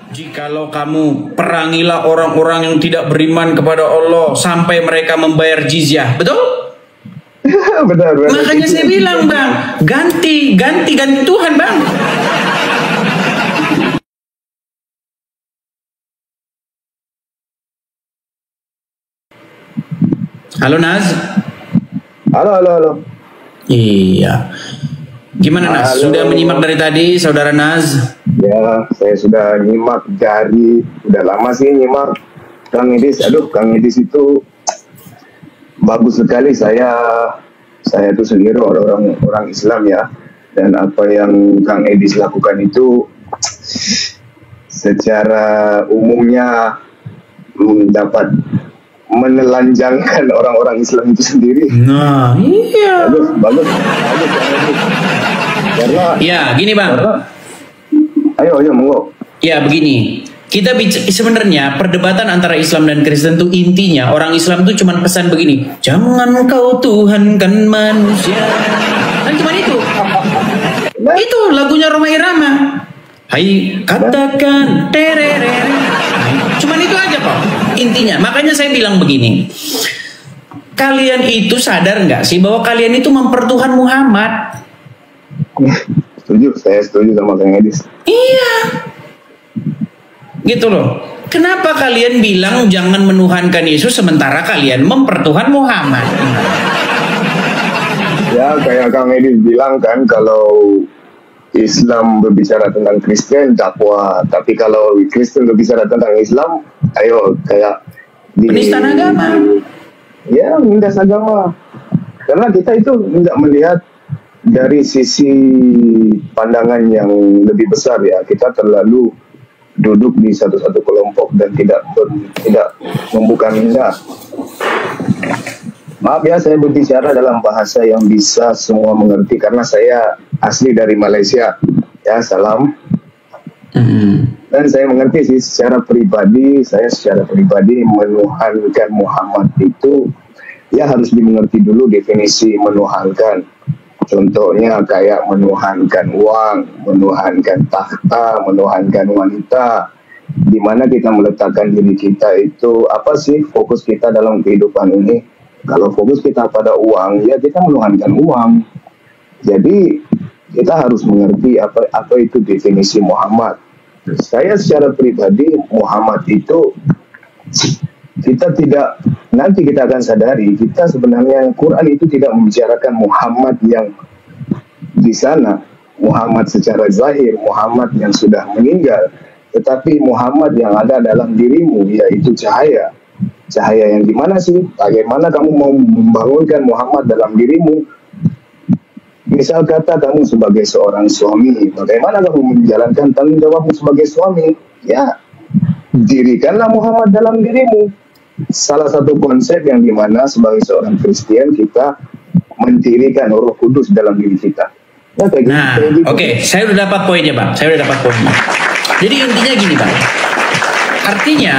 Jikalau kamu perangilah orang-orang yang tidak beriman kepada Allah sampai mereka membayar jizyah, betul? Benar. Makanya saya bilang bang, ganti Tuhan bang. Halo Naz. Halo. Iya. Gimana Naz? Halo. Sudah menyimak dari tadi, saudara Naz? Ya, saya sudah nyimak dari udah lama sih nyimak Kang Edis. Aduh, Kang Edis itu bagus sekali. Saya itu sendiri orang Islam ya, dan apa yang Kang Edis lakukan itu secara umumnya dapat menelanjangkan orang-orang Islam itu sendiri. Nah, iya. Bagus. Karena ya, gini bang. Ayo monggo. Ya, begini. Kita sebenarnya perdebatan antara Islam dan Kristen itu intinya orang Islam itu cuma pesan begini, jangan kau tuhankan manusia. Kan cuma itu. Itu lagunya Rhoma Irama. Hai katakan terere. Cuman itu aja kok intinya. Makanya saya bilang begini, kalian itu sadar nggak sih bahwa kalian itu mempertuhan Muhammad? Saya setuju sama Kang Edis. Iya, gitu loh. Kenapa kalian bilang jangan menuhankan Yesus sementara kalian mempertuhan Muhammad? Ya kayak Kang Edis bilang kan, kalau Islam berbicara tentang Kristen dakwah, tapi kalau Kristen berbicara tentang Islam, ayo kayak penistaan agama. Ya, menindas agama. Karena kita itu tidak melihat dari sisi pandangan yang lebih besar ya. Kita terlalu duduk di satu-satu kelompok dan tidak membuka minda. Maaf ya, saya berbicara dalam bahasa yang bisa semua mengerti karena saya asli dari Malaysia. Ya, salam. Dan saya mengerti sih secara pribadi, menuhankan Muhammad itu ya harus dimengerti dulu definisi menuhankan. Contohnya kayak menuhankan uang, menuhankan tahta, menuhankan wanita. Di mana kita meletakkan diri kita itu, apa sih fokus kita dalam kehidupan ini? Kalau fokus kita pada uang, ya kita menuhankan uang. Jadi kita harus mengerti apa itu definisi Muhammad. Saya secara pribadi Muhammad itu nanti kita akan sadari kita sebenarnya Quran itu tidak membicarakan Muhammad yang di sana, Muhammad secara zahir, Muhammad yang sudah meninggal, tetapi Muhammad yang ada dalam dirimu, yaitu cahaya. Cahaya yang gimana sih? Bagaimana kamu mau membangunkan Muhammad dalam dirimu? Misal kata kamu sebagai seorang suami, bagaimana kamu menjalankan tanggung jawabmu sebagai suami? Ya, dirikanlah Muhammad dalam dirimu. Salah satu konsep yang dimana sebagai seorang Kristen kita mendirikan Roh Kudus dalam diri kita. Ya, gitu. Oke, saya udah dapat poinnya bang. Jadi intinya gini bang. Artinya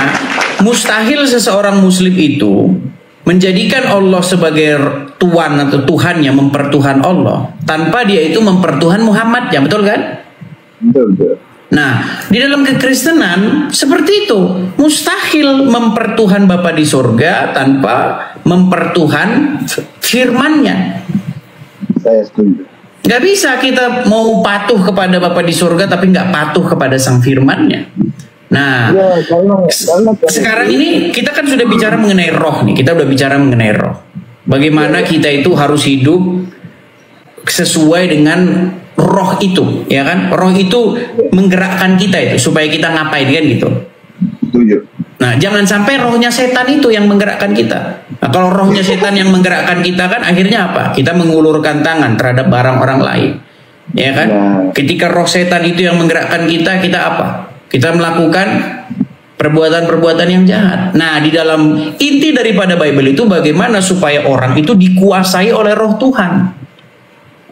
mustahil seseorang Muslim itu menjadikan Allah sebagai Tuhan atau Tuhannya, mempertuhan Allah tanpa dia itu mempertuhan Muhammad, ya betul kan? Betul. Nah, di dalam kekristenan seperti itu, mustahil mempertuhan Bapa di surga tanpa mempertuhan firman-Nya. Saya setuju. Gak bisa kita mau patuh kepada Bapa di surga tapi gak patuh kepada sang firman-Nya. Nah, ya, sekarang ini kita kan sudah bicara mengenai roh nih, kita udah bicara mengenai roh. Bagaimana kita itu harus hidup sesuai dengan roh itu, ya kan? Roh itu menggerakkan kita itu supaya kita ngapain kan gitu. Setuju. Nah, jangan sampai rohnya setan itu yang menggerakkan kita. Nah, kalau rohnya setan yang menggerakkan kita kan akhirnya apa? Kita mengulurkan tangan terhadap barang orang lain. Ya kan? Ketika roh setan itu yang menggerakkan kita, kita apa? Kita melakukan perbuatan-perbuatan yang jahat. Nah, di dalam inti daripada Bible itu bagaimana supaya orang itu dikuasai oleh roh Tuhan.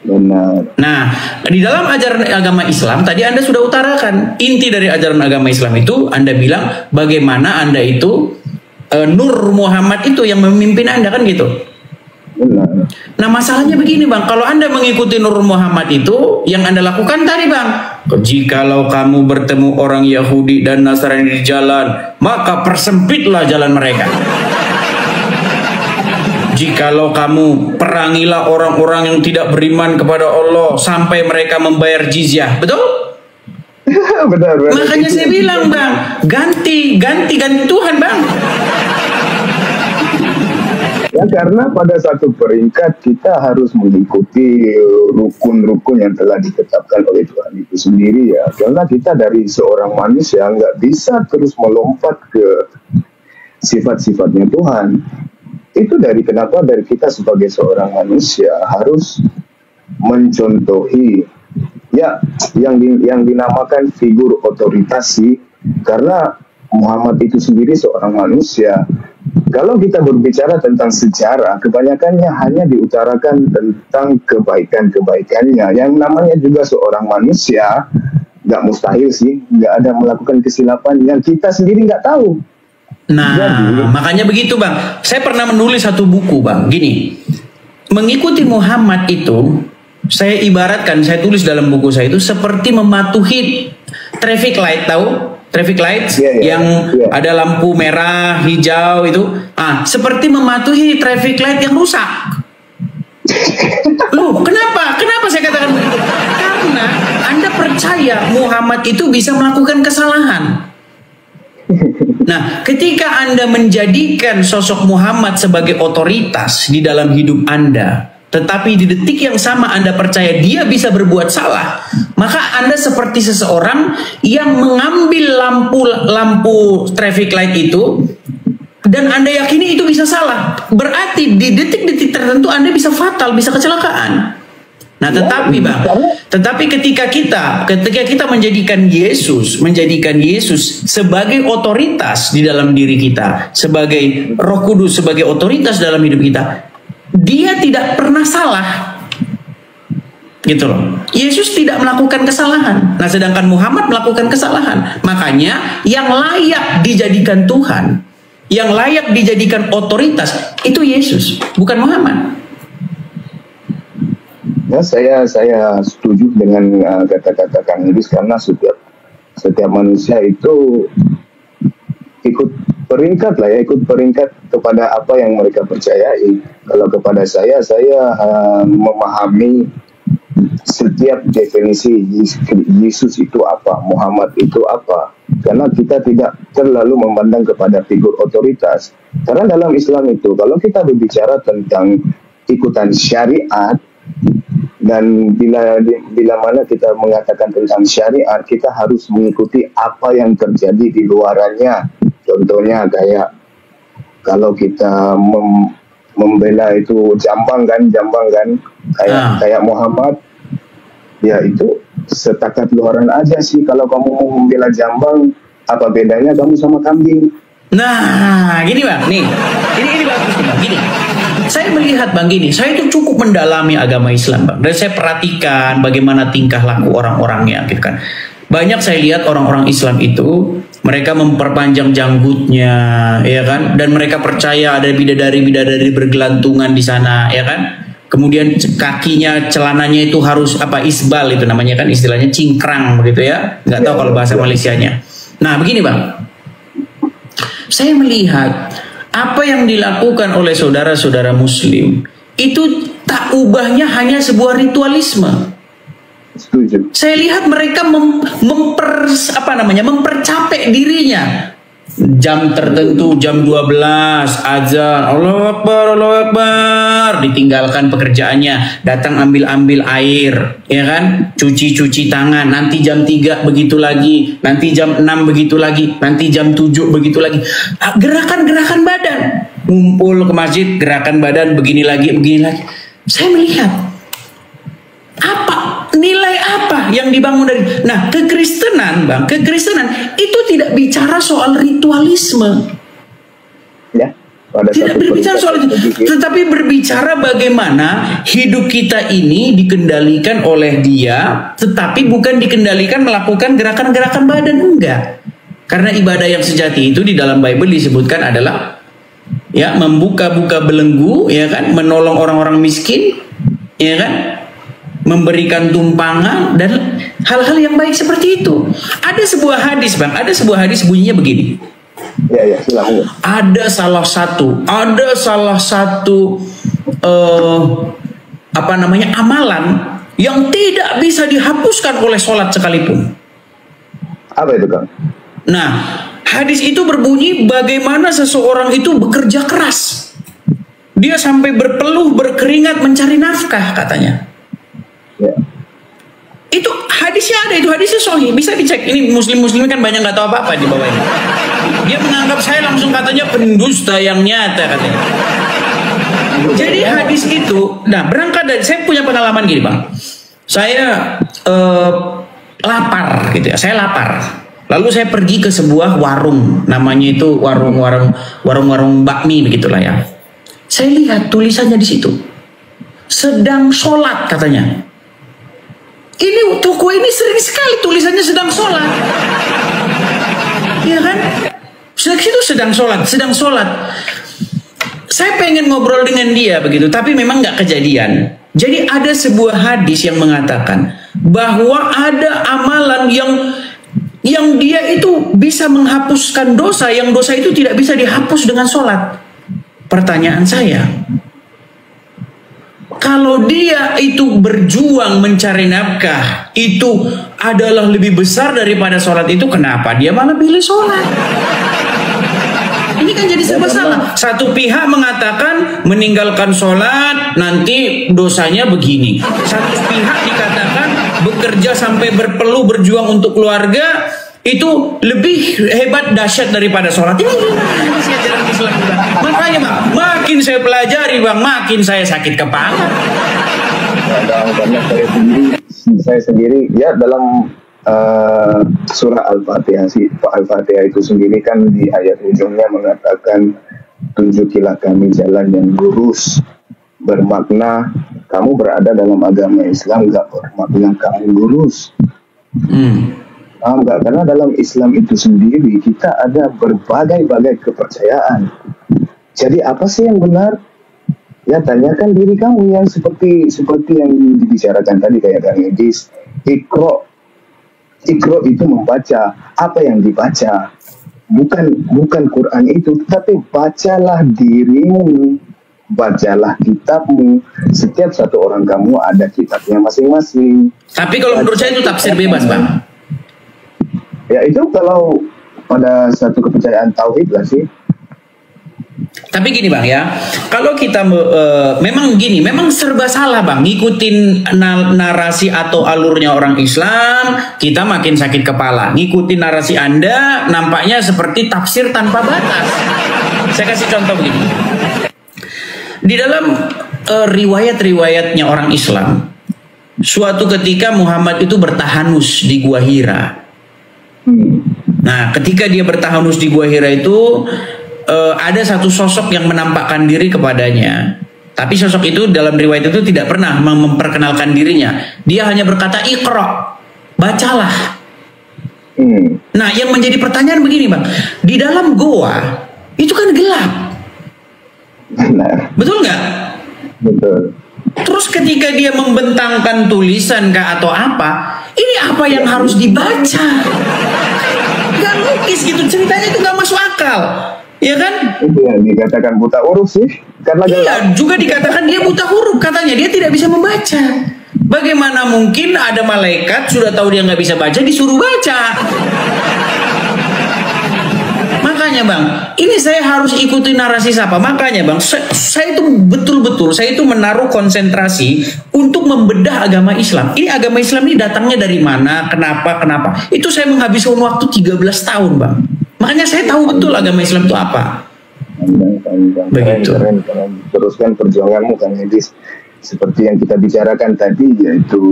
Benar. Nah, di dalam ajaran agama Islam tadi Anda sudah utarakan inti dari ajaran agama Islam itu. Anda bilang bagaimana Anda itu Nur Muhammad itu yang memimpin Anda kan gitu. Benar. Nah masalahnya begini bang, kalau Anda mengikuti Nur Muhammad itu, yang Anda lakukan tadi bang, jikalau kamu bertemu orang Yahudi dan Nasrani di jalan, maka persempitlah jalan mereka. Jikalau kamu perangilah orang-orang yang tidak beriman kepada Allah sampai mereka membayar jizyah, betul? Benar. Makanya saya bilang bang, ganti Tuhan bang. Ya, karena pada satu peringkat kita harus mengikuti rukun-rukun yang telah ditetapkan oleh Tuhan itu sendiri ya. Karena kita dari seorang manusia nggak bisa terus melompat ke sifat-sifatnya Tuhan. Itu dari kita sebagai seorang manusia harus mencontohi ya yang dinamakan figur otoritasi, karena Muhammad itu sendiri seorang manusia. Kalau kita berbicara tentang sejarah, kebanyakannya hanya diutarakan tentang kebaikan-kebaikannya. Yang namanya juga seorang manusia, nggak mustahil sih, nggak ada melakukan kesilapan yang kita sendiri nggak tahu. Nah, jadi, makanya begitu bang. Saya pernah menulis satu buku bang, gini. Mengikuti Muhammad itu, saya ibaratkan, saya tulis dalam buku saya itu seperti mematuhi traffic light, tahu? Traffic light yang ada lampu merah, hijau itu, seperti mematuhi traffic light yang rusak. Loh, kenapa? Kenapa saya katakan begitu? Karena Anda percaya Muhammad itu bisa melakukan kesalahan. Nah, ketika Anda menjadikan sosok Muhammad sebagai otoritas di dalam hidup Anda, tetapi di detik yang sama Anda percaya dia bisa berbuat salah, maka Anda seperti seseorang yang mengambil lampu traffic light itu dan Anda yakini itu bisa salah. Berarti di detik-detik tertentu Anda bisa fatal, bisa kecelakaan. Nah, tetapi ketika kita menjadikan Yesus sebagai otoritas di dalam diri kita, sebagai Roh Kudus sebagai otoritas dalam hidup kita, dia tidak pernah salah, gitu loh. Yesus tidak melakukan kesalahan. Nah, sedangkan Muhammad melakukan kesalahan. Makanya yang layak dijadikan Tuhan, yang layak dijadikan otoritas itu Yesus, bukan Muhammad. Ya, saya setuju dengan kata-kata Kang Idris, karena setiap manusia itu ikut peringkat kepada apa yang mereka percayai. Kalau kepada saya memahami setiap definisi Yesus itu apa, Muhammad itu apa. Karena kita tidak terlalu memandang kepada figur otoritas. Karena dalam Islam itu, kalau kita berbicara tentang ikutan syariat, dan bila mana kita mengatakan tentang syariat, kita harus mengikuti apa yang terjadi di luarannya. Contohnya kayak kalau kita membela itu jambang kan, kayak Muhammad, ya itu setakat luaran aja sih. Kalau kamu mau membela jambang, apa bedanya kamu sama kambing? Nah, gini bang, ini bagus nih bang, gini. Saya melihat bang gini, saya itu cukup mendalami agama Islam bang, dan saya perhatikan bagaimana tingkah laku orang-orangnya, gitu kan. Banyak saya lihat orang-orang Islam itu mereka memperpanjang janggutnya, ya kan, dan mereka percaya ada bidadari-bidadari bergelantungan di sana, ya kan. Kemudian kakinya, celananya itu harus isbal itu namanya kan, istilahnya cingkrang begitu ya. Nggak tahu kalau bahasa Malaysianya. Nah begini bang, saya melihat apa yang dilakukan oleh saudara-saudara Muslim itu tak ubahnya hanya sebuah ritualisme. Setuju. Saya lihat mereka mempercapek dirinya. Jam tertentu, jam 12 azan, Allahu Akbar, ditinggalkan pekerjaannya, datang ambil air, ya kan, cuci tangan, nanti jam 3 begitu lagi, nanti jam 6 begitu lagi, nanti jam 7 begitu lagi. Gerakan-gerakan badan, ngumpul ke masjid, gerakan badan begini lagi. Saya melihat nilai apa yang dibangun dari kekristenan bang, kekristenan itu tidak bicara soal ritualisme ya, tidak berbicara soal itu, tetapi berbicara bagaimana hidup kita ini dikendalikan oleh Dia, tetapi bukan dikendalikan melakukan gerakan-gerakan badan, enggak. Karena ibadah yang sejati itu di dalam Bible disebutkan adalah ya, membuka-buka belenggu, ya kan, menolong orang-orang miskin, ya kan, memberikan tumpangan dan hal-hal yang baik seperti itu. Ada sebuah hadis, Bang, ada sebuah hadis bunyinya begini. Ya, silakan. Ada salah satu amalan yang tidak bisa dihapuskan oleh sholat sekalipun. Apa itu, Kang? Nah, hadis itu berbunyi bagaimana seseorang itu bekerja keras. Dia sampai berpeluh, berkeringat mencari nafkah, katanya. Ya. Itu hadisnya ada, itu hadisnya sahih, bisa dicek. Ini muslim-muslim kan banyak nggak tahu apa-apa di bawah ini. Dia menganggap saya langsung katanya pendusta yang nyata, katanya. Jadi hadis itu, nah berangkat dari, saya punya pengalaman gini, Bang. Saya lapar gitu ya, saya lapar. Lalu saya pergi ke sebuah warung, namanya itu warung bakmi begitulah ya. Saya lihat tulisannya di situ, sedang sholat katanya. Ini toko ini sering sekali tulisannya sedang sholat, ya kan? Itu sedang sholat. Saya pengen ngobrol dengan dia begitu, tapi memang nggak kejadian. Jadi ada sebuah hadis yang mengatakan bahwa ada amalan yang dia itu bisa menghapuskan dosa, yang dosa itu tidak bisa dihapus dengan sholat. Pertanyaan saya, kalau dia itu berjuang mencari nafkah itu adalah lebih besar daripada sholat itu, kenapa dia malah pilih sholat? Ini kan jadi serba salah. Satu pihak mengatakan meninggalkan sholat nanti dosanya begini. Satu pihak dikatakan bekerja sampai berpeluh berjuang untuk keluarga itu lebih hebat, dahsyat daripada sholat. Ini gimana sih ajaran Islam? Makanya Bang, makin saya pelajari Bang, makin saya sakit kepala. Banyak saya sendiri ya dalam surah Al-Fatihah itu sendiri kan di ayat ujungnya mengatakan tunjukilah kami jalan yang lurus, bermakna kamu berada dalam agama Islam gak bermakna kamu lurus. Enggak, karena dalam Islam itu sendiri kita ada berbagai-bagai kepercayaan. Jadi apa sih yang benar? Ya tanyakan diri kamu yang seperti yang dibicarakan tadi kayak Kang Edis. Iqra itu membaca, apa yang dibaca bukan Quran itu, tapi bacalah dirimu, bacalah kitabmu. Setiap satu orang kamu ada kitabnya masing-masing. Tapi kalau menurut saya itu tafsir bebas, Bang. Ya itu kalau pada satu kepercayaan tauhid lah sih. Tapi gini Bang ya, kalau kita memang serba salah Bang, ngikutin narasi atau alurnya orang Islam, kita makin sakit kepala. Ngikutin narasi Anda nampaknya seperti tafsir tanpa batas. Saya kasih contoh begini. Di dalam riwayat-riwayatnya orang Islam, suatu ketika Muhammad itu bertahanus di Gua Hira. Nah, ketika dia bertahanus di Gua Hira itu ada satu sosok yang menampakkan diri kepadanya. Tapi sosok itu dalam riwayat itu tidak pernah memperkenalkan dirinya. Dia hanya berkata Iqra, bacalah. Nah, yang menjadi pertanyaan begini Bang, di dalam goa itu kan gelap. Betul nggak? Betul. Terus ketika dia membentangkan tulisan kah atau apa, ini apa yang harus dibaca? Gak logis gitu, ceritanya itu gak masuk akal. Ya kan? Itu yang dikatakan buta huruf sih. Karena iya, juga dikatakan dia buta huruf. Katanya dia tidak bisa membaca. Bagaimana mungkin ada malaikat sudah tahu dia nggak bisa baca disuruh baca? Makanya Bang, ini saya harus ikuti narasi siapa? Makanya Bang, saya itu betul-betul saya itu menaruh konsentrasi untuk membedah agama Islam. Ini agama Islam ini datangnya dari mana? Kenapa? Itu saya menghabiskan waktu 13 tahun Bang. Makanya saya tahu betul agama Islam itu apa. Begitu. Keren. Teruskan perjuanganmu Kang Edis. Seperti yang kita bicarakan tadi, yaitu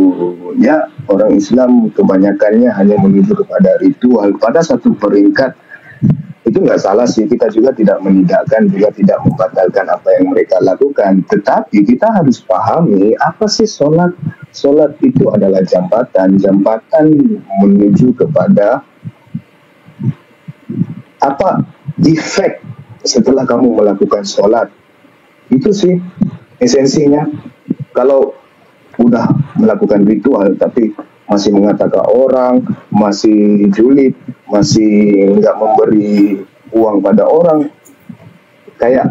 ya orang Islam kebanyakannya hanya menuju kepada ritual. Pada satu peringkat itu nggak salah sih, kita juga tidak menidakkan, juga tidak membatalkan apa yang mereka lakukan. Tetapi kita harus pahami apa sih sholat. Sholat itu adalah jambatan menuju kepada apa efek setelah kamu melakukan sholat. Itu sih esensinya. Kalau udah melakukan ritual tapi masih mengatakan orang, masih julid, masih nggak memberi uang pada orang, kayak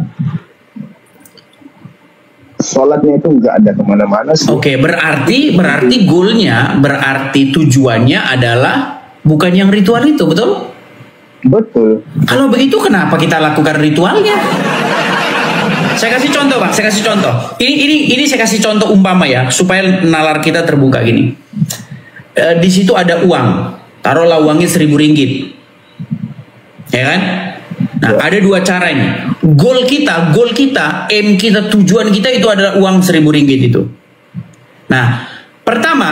sholatnya itu nggak ada kemana-mana sih. Oke, berarti goalnya, berarti tujuannya adalah bukan yang ritual itu, betul? Betul. Kalau begitu kenapa kita lakukan ritualnya? Saya kasih contoh, Bang. Saya kasih contoh. Ini saya kasih contoh umpama ya, supaya nalar kita terbuka gini. Di situ ada uang, taruhlah uangnya 1.000 ringgit, ya kan? Nah, ada dua cara ini. Goal kita, aim kita, tujuan kita itu adalah uang 1.000 ringgit itu. Nah, pertama,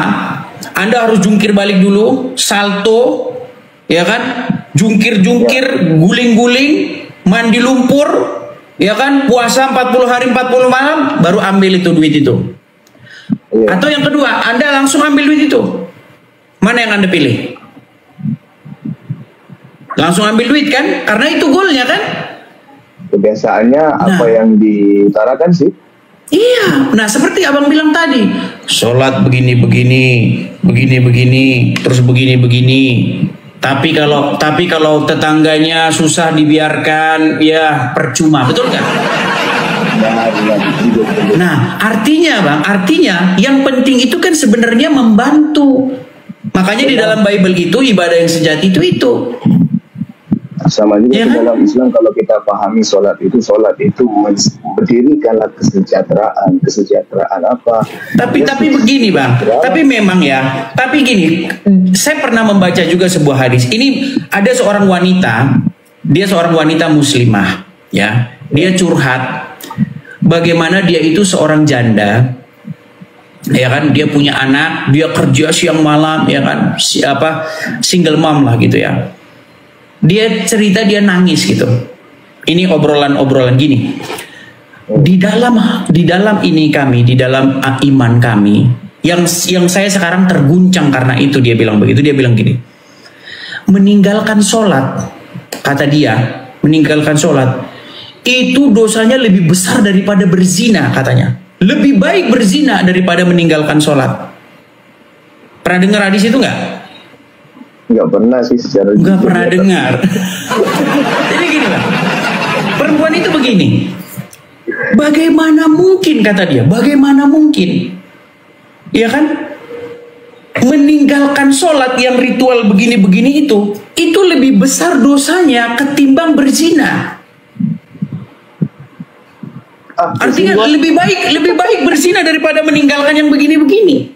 Anda harus jungkir balik dulu, salto, ya kan? Jungkir-jungkir, guling-guling, mandi lumpur, ya kan? Puasa 40 hari 40 malam, baru ambil itu duit itu. Atau yang kedua, Anda langsung ambil duit itu. Mana yang Anda pilih? Langsung ambil duit kan? Karena itu goalnya kan? Kebiasaannya apa yang diutarakan sih? Iya. Nah, seperti abang bilang tadi, sholat begini, terus begini. Tapi kalau tetangganya susah dibiarkan, ya percuma, betul nggak? Nah, artinya yang penting itu kan sebenarnya membantu. Makanya di dalam Bible itu ibadah yang sejati itu. Sama juga ya, dalam Islam kalau kita pahami sholat itu mendirikanlah kesejahteraan apa. Tapi begini Bang, tapi memang ya, tapi gini, saya pernah membaca juga sebuah hadis. Ini ada seorang wanita, dia seorang wanita muslimah, ya, dia curhat bagaimana dia itu seorang janda. Ya kan, dia punya anak, dia kerja siang malam, ya kan, single mom lah gitu ya. Dia cerita dia nangis gitu. Ini obrolan gini. Di dalam ini kami, di dalam iman kami, yang saya sekarang terguncang karena itu, dia bilang begitu. Dia bilang gini, meninggalkan sholat, kata dia, meninggalkan sholat itu dosanya lebih besar daripada berzina, katanya. Lebih baik berzina daripada meninggalkan sholat. Pernah dengar hadis itu nggak? Nggak pernah sih secara. Nggak pernah dengar. Jadi gini Bang, perempuan itu begini. Bagaimana mungkin, kata dia, bagaimana mungkin? Ya kan? Meninggalkan sholat yang ritual begini-begini itu lebih besar dosanya ketimbang berzina. Artinya lebih baik berzina daripada meninggalkan yang begini-begini.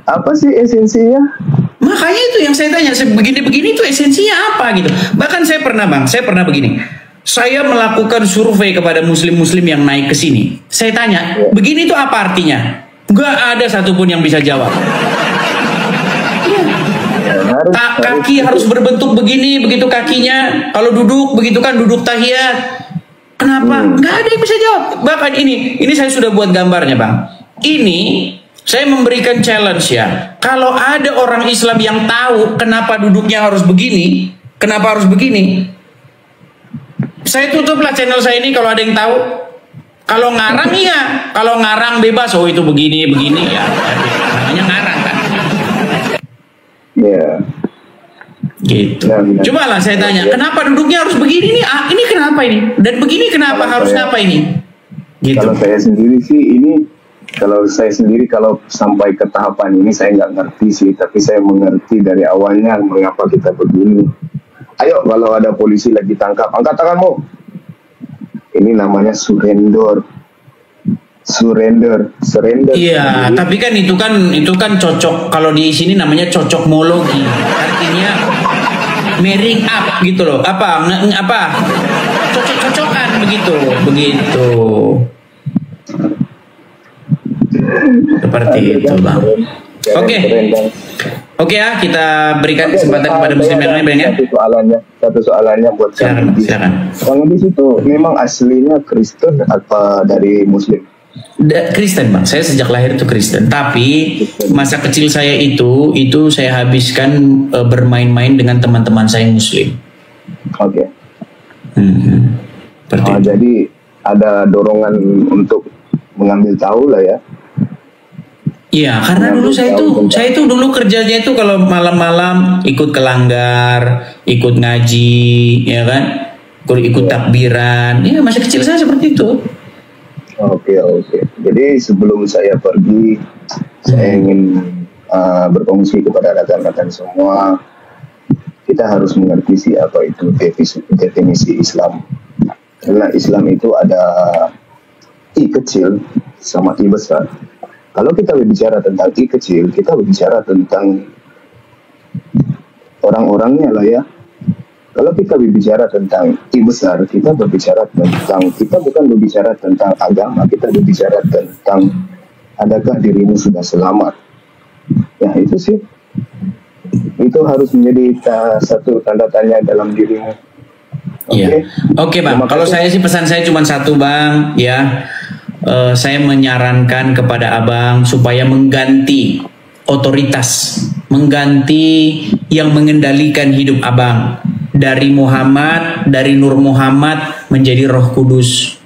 Apa sih esensinya? Makanya itu yang saya tanya, begini-begini itu esensinya apa gitu. Bahkan saya pernah begini. Saya melakukan survei kepada muslim-muslim yang naik ke sini. Saya tanya, begini itu apa artinya? Gak ada satupun yang bisa jawab. Kaki harus berbentuk begini, begitu kakinya. Kalau duduk, begitu kan duduk tahiyat. Kenapa? Nggak ada yang bisa jawab. Bahkan ini saya sudah buat gambarnya Bang. Ini saya memberikan challenge ya. Kalau ada orang Islam yang tahu kenapa duduknya harus begini, kenapa harus begini, saya tutuplah channel saya ini kalau ada yang tahu. Kalau ngarang iya, kalau ngarang bebas. Oh itu begini ya. Namanya ngarang kan. Iya. Gitu. Coba lah saya tanya, kenapa duduknya harus begini nih? Ini kenapa ini? Dan begini kenapa harus apa ini? Gitu. Kalau saya sendiri kalau sampai ke tahapan ini saya nggak ngerti sih, tapi saya mengerti dari awalnya mengapa kita begini. Ayo kalau ada polisi lagi tangkap, angkat tanganmu. Ini namanya surrender. Iya, tapi kan itu kan cocok, kalau di sini namanya cocokmologi. Artinya marrying up gitu loh. Apa? Cocok-cocokan begitu. Seperti itu, Bang. Oke ya, kita berikan kesempatan kepada muslim yang lain ya. Satu soalannya buat silakan. Bang Edis itu memang aslinya Kristen apa dari Muslim? Kristen Bang, saya sejak lahir itu Kristen. Tapi masa kecil saya itu saya habiskan bermain-main dengan teman-teman saya Muslim. Oke. Seperti itu. Jadi ada dorongan untuk mengambil tahu lah ya. Iya, karena dulu saya itu dulu kerjanya itu kalau malam-malam ikut ke langgar, ikut ngaji, ya kan, ikut takbiran. Iya, masa kecil saya seperti itu. Oke. Jadi sebelum saya pergi, saya ingin berfungsi kepada rekan-rekan semua. Kita harus mengerti apa itu definisi Islam. Karena Islam itu ada I kecil sama I besar. Kalau kita berbicara tentang I kecil, kita berbicara tentang orang-orangnya lah ya. Kalau kita berbicara tentang I besar, kita bukan berbicara tentang agama, kita berbicara tentang adakah dirimu sudah selamat. Ya itu sih. Itu harus menjadi satu tanda tanya dalam dirimu. Iya. Oke, Bang. Kalau saya sih pesan saya cuma satu, Bang, ya. Saya menyarankan kepada Abang supaya mengganti otoritas, mengganti yang mengendalikan hidup Abang dari Muhammad, dari Nur Muhammad menjadi Roh Kudus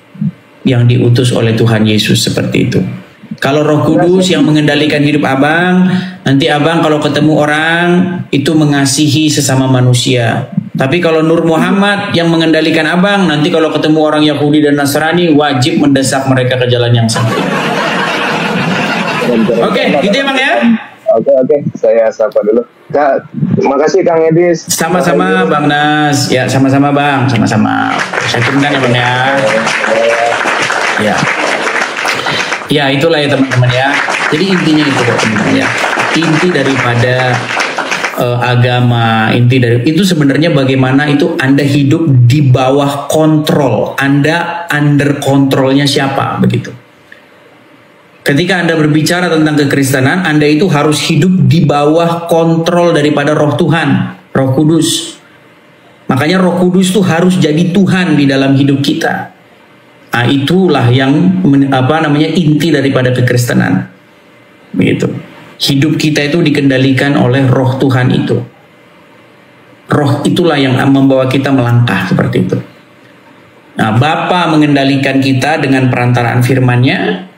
yang diutus oleh Tuhan Yesus, seperti itu. Kalau Roh Kudus yang mengendalikan hidup Abang, nanti Abang kalau ketemu orang itu mengasihi sesama manusia. Tapi kalau Nur Muhammad yang mengendalikan Abang, nanti kalau ketemu orang Yahudi dan Nasrani wajib mendesak mereka ke jalan yang sempit. Oke, gitu ya Bang ya. Oke, saya sapa dulu. Terima kasih Kang Edis. Sama-sama Bang Nas. Ya, sama-sama Bang, sama-sama. Saya turunkan ya Bang ya. Ya. Ya, itulah ya teman-teman ya. Jadi intinya itu teman-teman ya. Inti daripada agama, inti dari itu sebenarnya bagaimana itu Anda hidup di bawah kontrol. Anda under kontrolnya siapa, begitu. Ketika Anda berbicara tentang kekristenan, Anda itu harus hidup di bawah kontrol daripada Roh Tuhan, Roh Kudus. Makanya Roh Kudus itu harus jadi Tuhan di dalam hidup kita. Nah, itulah yang inti daripada kekristenan. Begitu. Hidup kita itu dikendalikan oleh Roh Tuhan itu. Roh itulah yang membawa kita melangkah seperti itu. Nah, Bapa mengendalikan kita dengan perantaraan firman-Nya,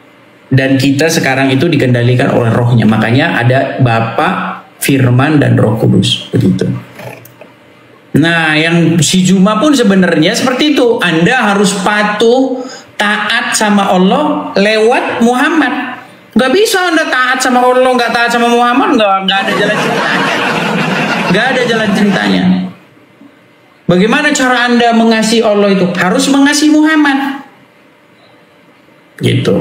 dan kita sekarang itu dikendalikan oleh Roh-Nya. Makanya ada Bapa, Firman, dan Roh Kudus. Begitu. Nah, yang si Juma pun sebenarnya seperti itu. Anda harus patuh, taat sama Allah lewat Muhammad. Gak bisa Anda taat sama Allah, gak taat sama Muhammad, gak ada jalan ceritanya. Gak ada jalan ceritanya. Bagaimana cara Anda mengasihi Allah itu? Harus mengasihi Muhammad. Gitu.